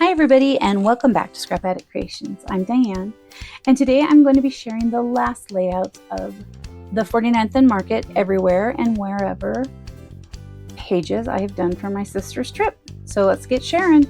Hi everybody, and welcome back to Scrap Addict Creations. I'm Diane, and today I'm going to be sharing the last layouts of the 49th and Market Everywhere and Wherever pages I have done for my sister's trip. So let's get sharing.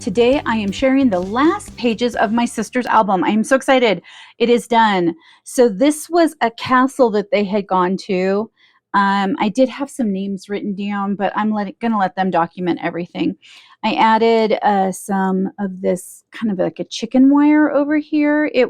Today I am sharing the last pages of my sister's album. I am so excited. It is done. So this was a castle that they had gone to. I did have some names written down, but I'm going to let them document everything. I added some of this kind of like a chicken wire over here. I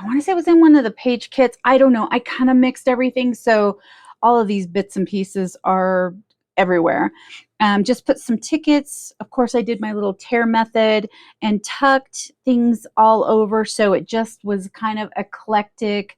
want to say it was in one of the page kits. I don't know. I kind of mixed everything. So all of these bits and pieces are everywhere. Just put some tickets. Of course, I did my little tear method and tucked things all over. So it just was kind of eclectic,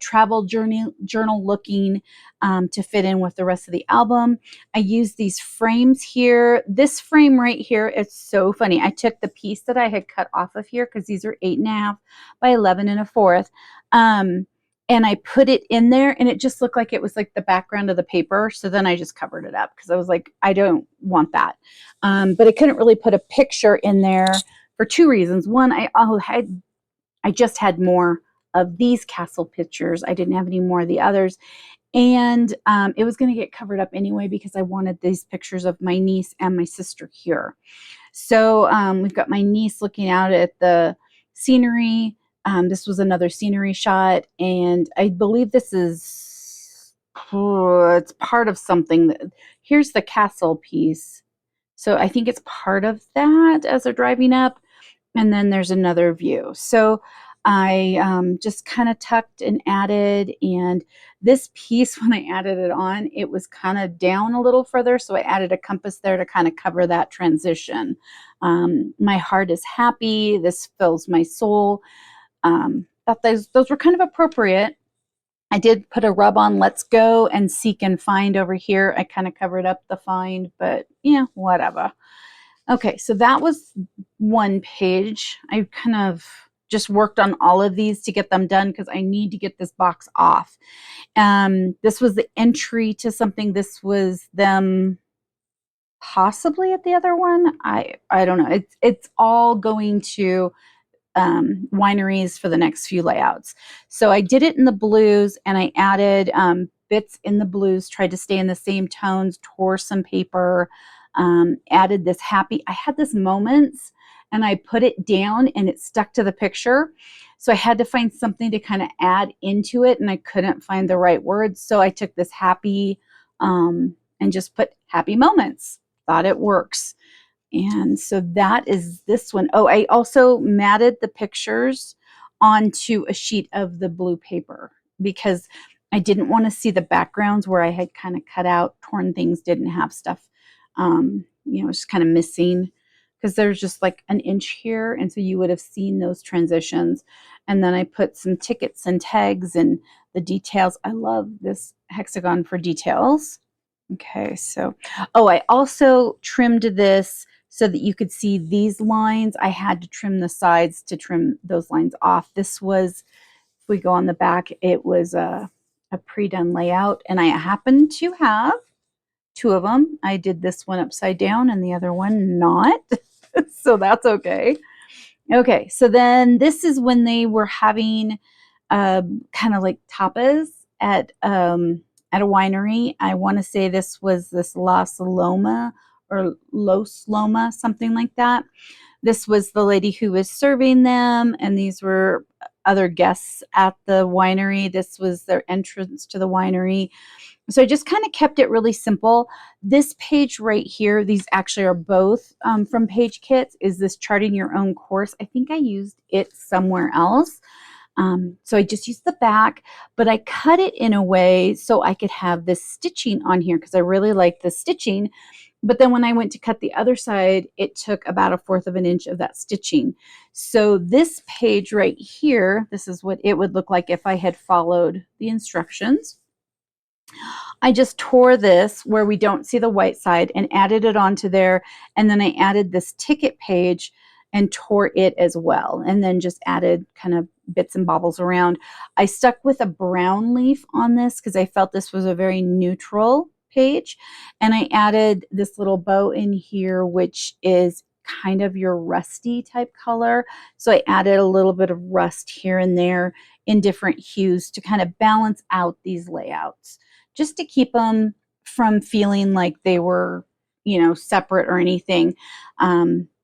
travel journal looking to fit in with the rest of the album. I used these frames here. This frame right here is so funny. I took the piece that I had cut off of here because these are 8.5 by 11 1/4. And I put it in there and it just looked like it was like the background of the paper. So then I just covered it up because I was like, I don't want that. But I couldn't really put a picture in there for two reasons. One, I just had more of these castle pictures. I didn't have any more of the others. And it was going to get covered up anyway because I wanted these pictures of my niece and my sister here. So we've got my niece looking out at the scenery. This was another scenery shot, and I believe this is it's part of something. Here's the castle piece. So I think it's part of that as they're driving up, and then there's another view. So I just kind of tucked and added, and this piece, when I added it on, it was kind of down a little further, so I added a compass there to kind of cover that transition. My heart is happy. This fills my soul. Thought those were kind of appropriate. I did put a rub on let's go and seek and find over here. I kind of covered up the find, but yeah, whatever. Okay, so that was one page. I kind of just worked on all of these to get them done because I need to get this box off. This was the entry to something. This was them possibly at the other one. I don't know. It's all going to wineries for the next few layouts. So I did it in the blues and I added bits in the blues, tried to stay in the same tones, tore some paper, added this happy. I had this moments and I put it down and it stuck to the picture. So I had to find something to kind of add into it and I couldn't find the right words. So I took this happy and just put happy moments. Thought it works. And so that is this one. Oh, I also matted the pictures onto a sheet of the blue paper because I didn't want to see the backgrounds where I had kind of cut out, torn things, didn't have stuff, just kind of missing because there's just like an inch here. And so you would have seen those transitions. And then I put some tickets and tags and the details. I love this hexagon for details. Okay, so, I also trimmed this so that you could see these lines. I had to trim the sides to trim those lines off. This was, if we go on the back, it was a pre-done layout, and I happen to have two of them. I did this one upside down and the other one not, so that's okay. Okay, so then this is when they were having kind of like tapas at a winery. I want to say this was this Los Loma or Los Loma, something like that. This was the lady who was serving them, and these were other guests at the winery. This was their entrance to the winery. So I just kind of kept it really simple. This page right here, these actually are both from Page Kits, is this charting your own course. I think I used it somewhere else. So I just used the back, but I cut it in a way so I could have this stitching on here because I really like the stitching. But then when I went to cut the other side, it took about 1/4 of an inch of that stitching. So this page right here, this is what it would look like if I had followed the instructions. I just tore this where we don't see the white side and added it onto there. And then I added this ticket page and tore it as well, and then just added kind of bits and bobbles around. I stuck with a brown leaf on this because I felt this was a very neutral page, and I added this little bow in here, which is kind of your rusty type color. So I added a little bit of rust here and there in different hues to kind of balance out these layouts, just to keep them from feeling like they were, separate or anything.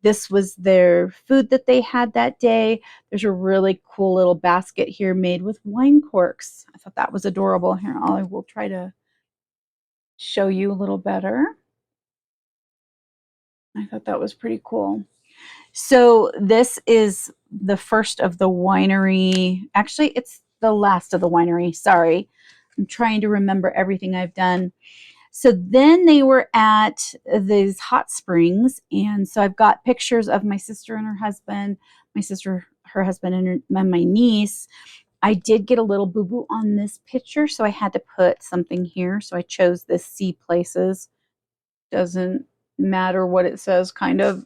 This was their food that they had that day. There's a really cool little basket here made with wine corks. I thought that was adorable. Here, I will try to show you a little better. I thought that was pretty cool. So this is the first of the winery. Actually, it's the last of the winery. Sorry. I'm trying to remember everything I've done. So then they were at these hot springs. And so I've got pictures of my sister and her husband, my sister, her husband, and my niece. I did get a little boo-boo on this picture, so I had to put something here. So I chose this See Places. Doesn't matter what it says, kind of.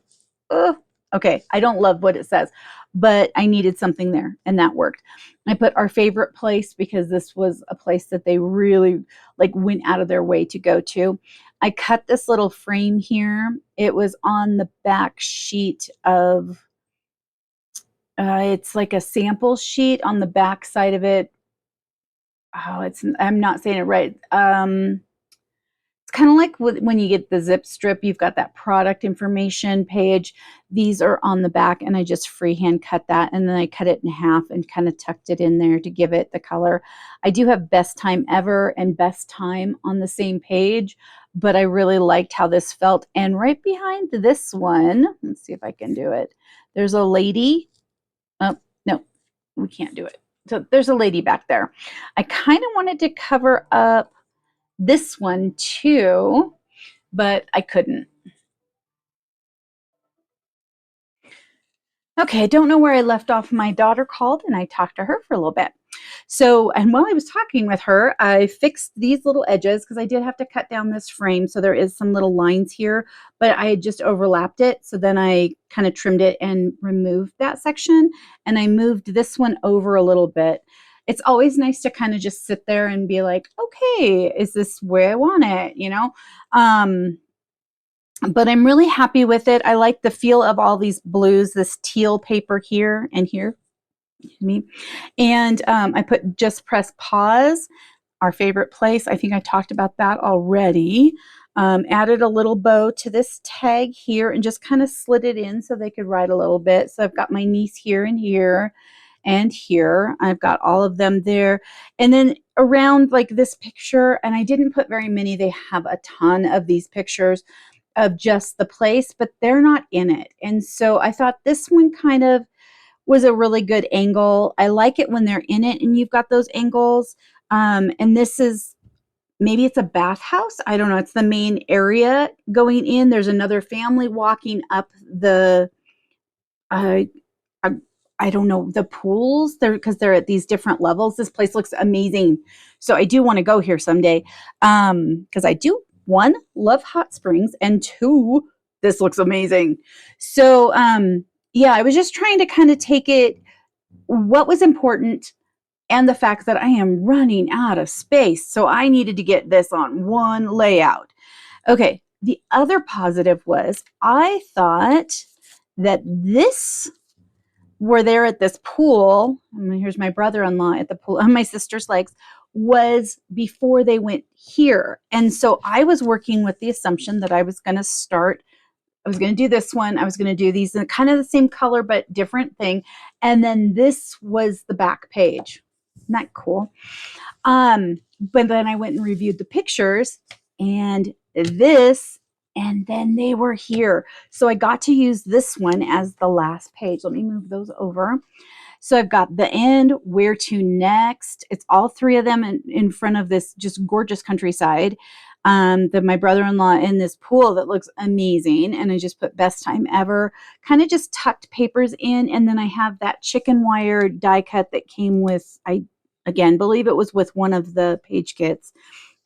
Okay, I don't love what it says, but I needed something there, and that worked. I put Our Favorite Place because this was a place that they really went out of their way to go to. I cut this little frame here. It was on the back sheet of, it's like a sample sheet on the back side of it. Oh, I'm not saying it right. It's kind of like when you get the zip strip, you've got that product information page. These are on the back, and I just freehand cut that, and then I cut it in half and kind of tucked it in there to give it the color. I do have Best Time Ever and Best Time on the same page, but I really liked how this felt. And right behind this one, let's see if I can do it. There's a lady. Oh, no, we can't do it. So there's a lady back there. I kind of wanted to cover up this one too, but I couldn't. Okay, I don't know where I left off. My daughter called and I talked to her for a little bit. So, and while I was talking with her, I fixed these little edges because I did have to cut down this frame. So there is some little lines here, but I had just overlapped it. So then I kind of trimmed it and removed that section. And I moved this one over a little bit. It's always nice to kind of just sit there and be like, okay, is this where I want it? But I'm really happy with it. I like the feel of all these blues, this teal paper here and here. Me. And I put Just Press Pause, Our Favorite Place. I think I talked about that already. Added a little bow to this tag here and just kind of slid it in so they could write a little bit. So I've got my niece here and here and here. I've got all of them there. And then around this picture, and I didn't put very many. They have a ton of these pictures of just the place, but they're not in it. And so I thought this one kind of was a really good angle. I like it when they're in it and you've got those angles. And this is, maybe it's a bathhouse. I don't know. It's the main area going in. There's another family walking up the, I don't know, the pools there because they're at these different levels. This place looks amazing. So I do want to go here someday because I do, one, love hot springs, and two, this looks amazing. So yeah, I was just trying to kind of take it, what was important, and the fact that I am running out of space. So I needed to get this on one layout. Okay, the other positive was I thought that this, were there at this pool, here's my brother-in-law at the pool on my sister's legs, was before they went here. And so I was working with the assumption that I was going to do this one. I was going to do these in kind of the same color, but different thing. And then this was the back page. Isn't that cool? But then I went and reviewed the pictures and this, and then they were here. So I got to use this one as the last page. Let me move those over. So I've got the end, where to next. It's all three of them in front of this just gorgeous countryside. My brother-in-law in this pool that looks amazing. And I just put Best Time Ever, kind of just tucked papers in. And then I have that chicken wire die cut that came with, I again believe it was with one of the page kits,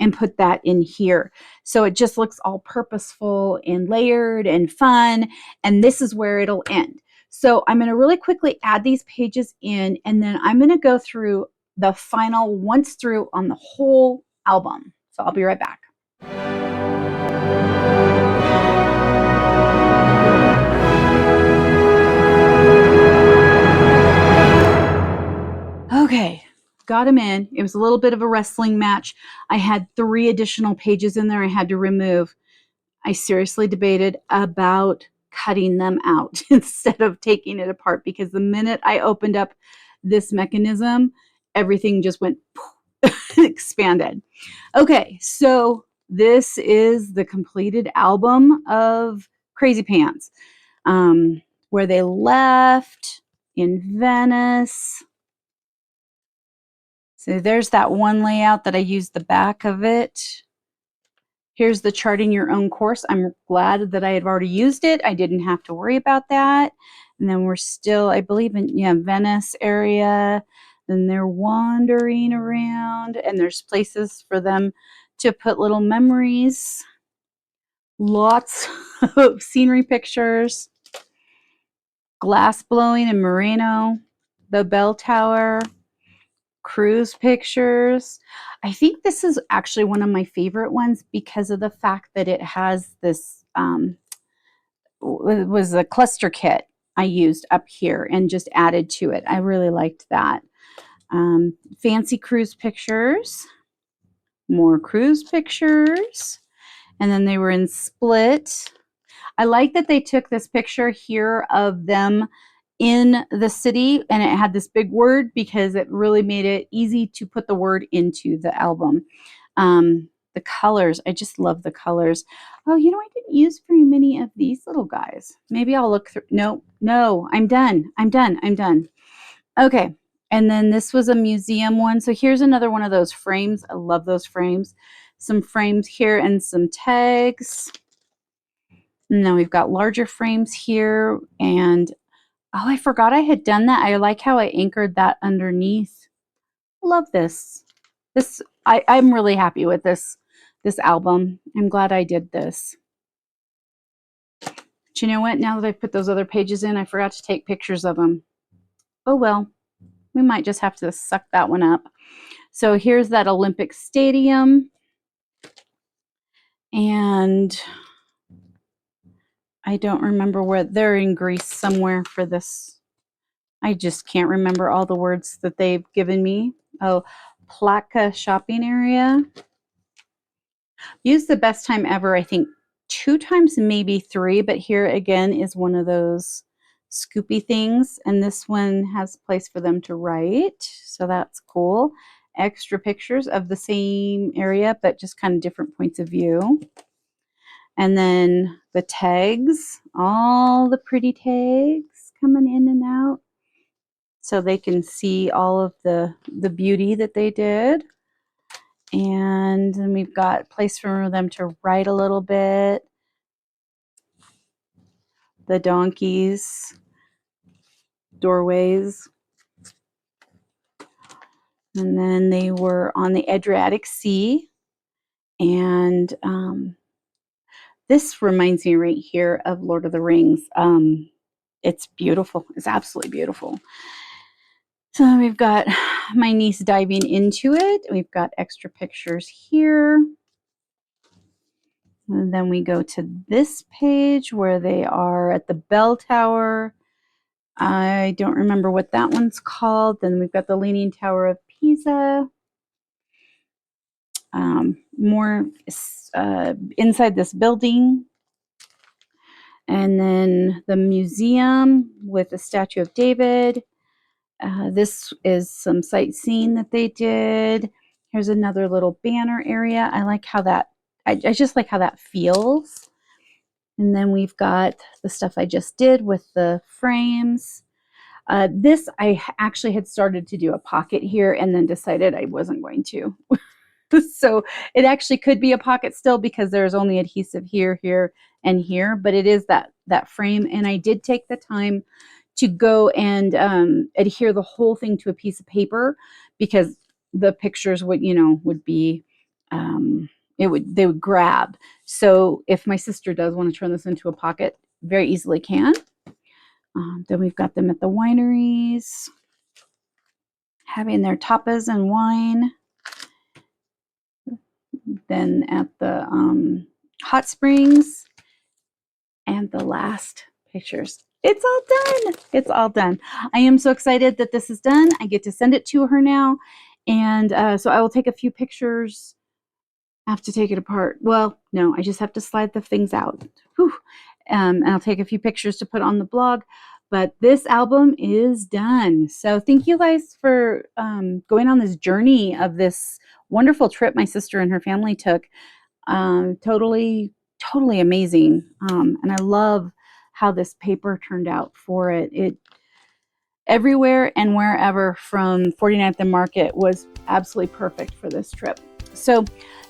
and put that in here. So it just looks all purposeful and layered and fun. And this is where it'll end. So I'm going to really quickly add these pages in, and then I'm going to go through the final once through on the whole album. So I'll be right back. Okay, got them in. It was a little bit of a wrestling match. I had 3 additional pages in there I had to remove. I seriously debated about cutting them out instead of taking it apart, because the minute I opened up this mechanism, everything just went expanded. Okay, so this is the completed album of Crazy Pants, where they left in Venice. So there's that one layout that I used the back of it. Here's the charting your own course. I'm glad that I had already used it. I didn't have to worry about that. And then we're still, I believe, in Venice area. Then they're wandering around, and there's places for them to put little memories. Lots of scenery pictures. Glass blowing in Moreno. The bell tower. Cruise pictures. I think this is actually one of my favorite ones because of the fact that it has this, it was a cluster kit I used up here and just added to it. I really liked that. Fancy cruise pictures, more cruise pictures, and then they were in split. I like that they took this picture here of them in the city, and it had this big word because it really made it easy to put the word into the album. The colors, I just love the colors. Oh, you know, I didn't use very many of these little guys. Maybe I'll look through. No, I'm done. Okay, and then this was a museum one. So here's another one of those frames. I love those frames. Some frames here and some tags. Now we've got larger frames here, and oh, I forgot I had done that. I like how I anchored that underneath. Love this. I'm really happy with this album. I'm glad I did this. But you know what? Now that I've put those other pages in, I forgot to take pictures of them. Oh well, we might just have to suck that one up. So here's that Olympic Stadium. And I don't remember where they're in Greece somewhere for this. I just can't remember all the words that they've given me. Oh, Plaka shopping area. Use the best time ever, I think 2 times, maybe 3, but here again is one of those scoopy things, and this one has a place for them to write, so that's cool. Extra pictures of the same area, but just kind of different points of view. And then the tags, all the pretty tags coming in and out, so they can see all of the beauty that they did. And then we've got a place for them to write a little bit. The donkeys, doorways. And then they were on the Adriatic Sea. And this reminds me right here of Lord of the Rings. It's beautiful. It's absolutely beautiful. So we've got my niece diving into it. We've got extra pictures here. And then we go to this page where they are at the bell tower. I don't remember what that one's called. Then we've got the Leaning Tower of Pisa. More inside this building. And then the museum with the Statue of David. This is some sightseeing that they did. Here's another little banner area. I like how that, I just like how that feels. And then we've got the stuff I just did with the frames. This, I actually had started to do a pocket here and then decided I wasn't going to. So it actually could be a pocket still because there's only adhesive here, here, and here, but it is that frame. And I did take the time to go and adhere the whole thing to a piece of paper because the pictures would be, they would grab. So if my sister does want to turn this into a pocket, very easily can. Then we've got them at the wineries, having their tapas and wine. Then at the hot springs, and the last pictures. It's all done. It's all done. I am so excited that this is done. I get to send it to her now. And so I will take a few pictures. I have to take it apart. Well, no, I just have to slide the things out. Whew. And I'll take a few pictures to put on the blog. But this album is done. So thank you guys for going on this journey of this wonderful trip my sister and her family took. Totally amazing. And I love how this paper turned out for it. It everywhere and wherever from 49th and Market was absolutely perfect for this trip. So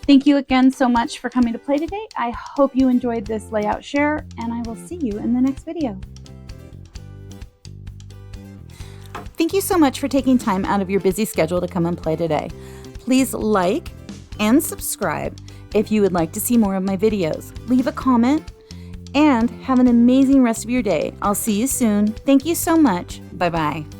thank you again so much for coming to play today. I hope you enjoyed this layout share, and I will see you in the next video. Thank you so much for taking time out of your busy schedule to come and play today. Please like and subscribe if you would like to see more of my videos. Leave a comment and have an amazing rest of your day. I'll see you soon. Thank you so much. Bye-bye.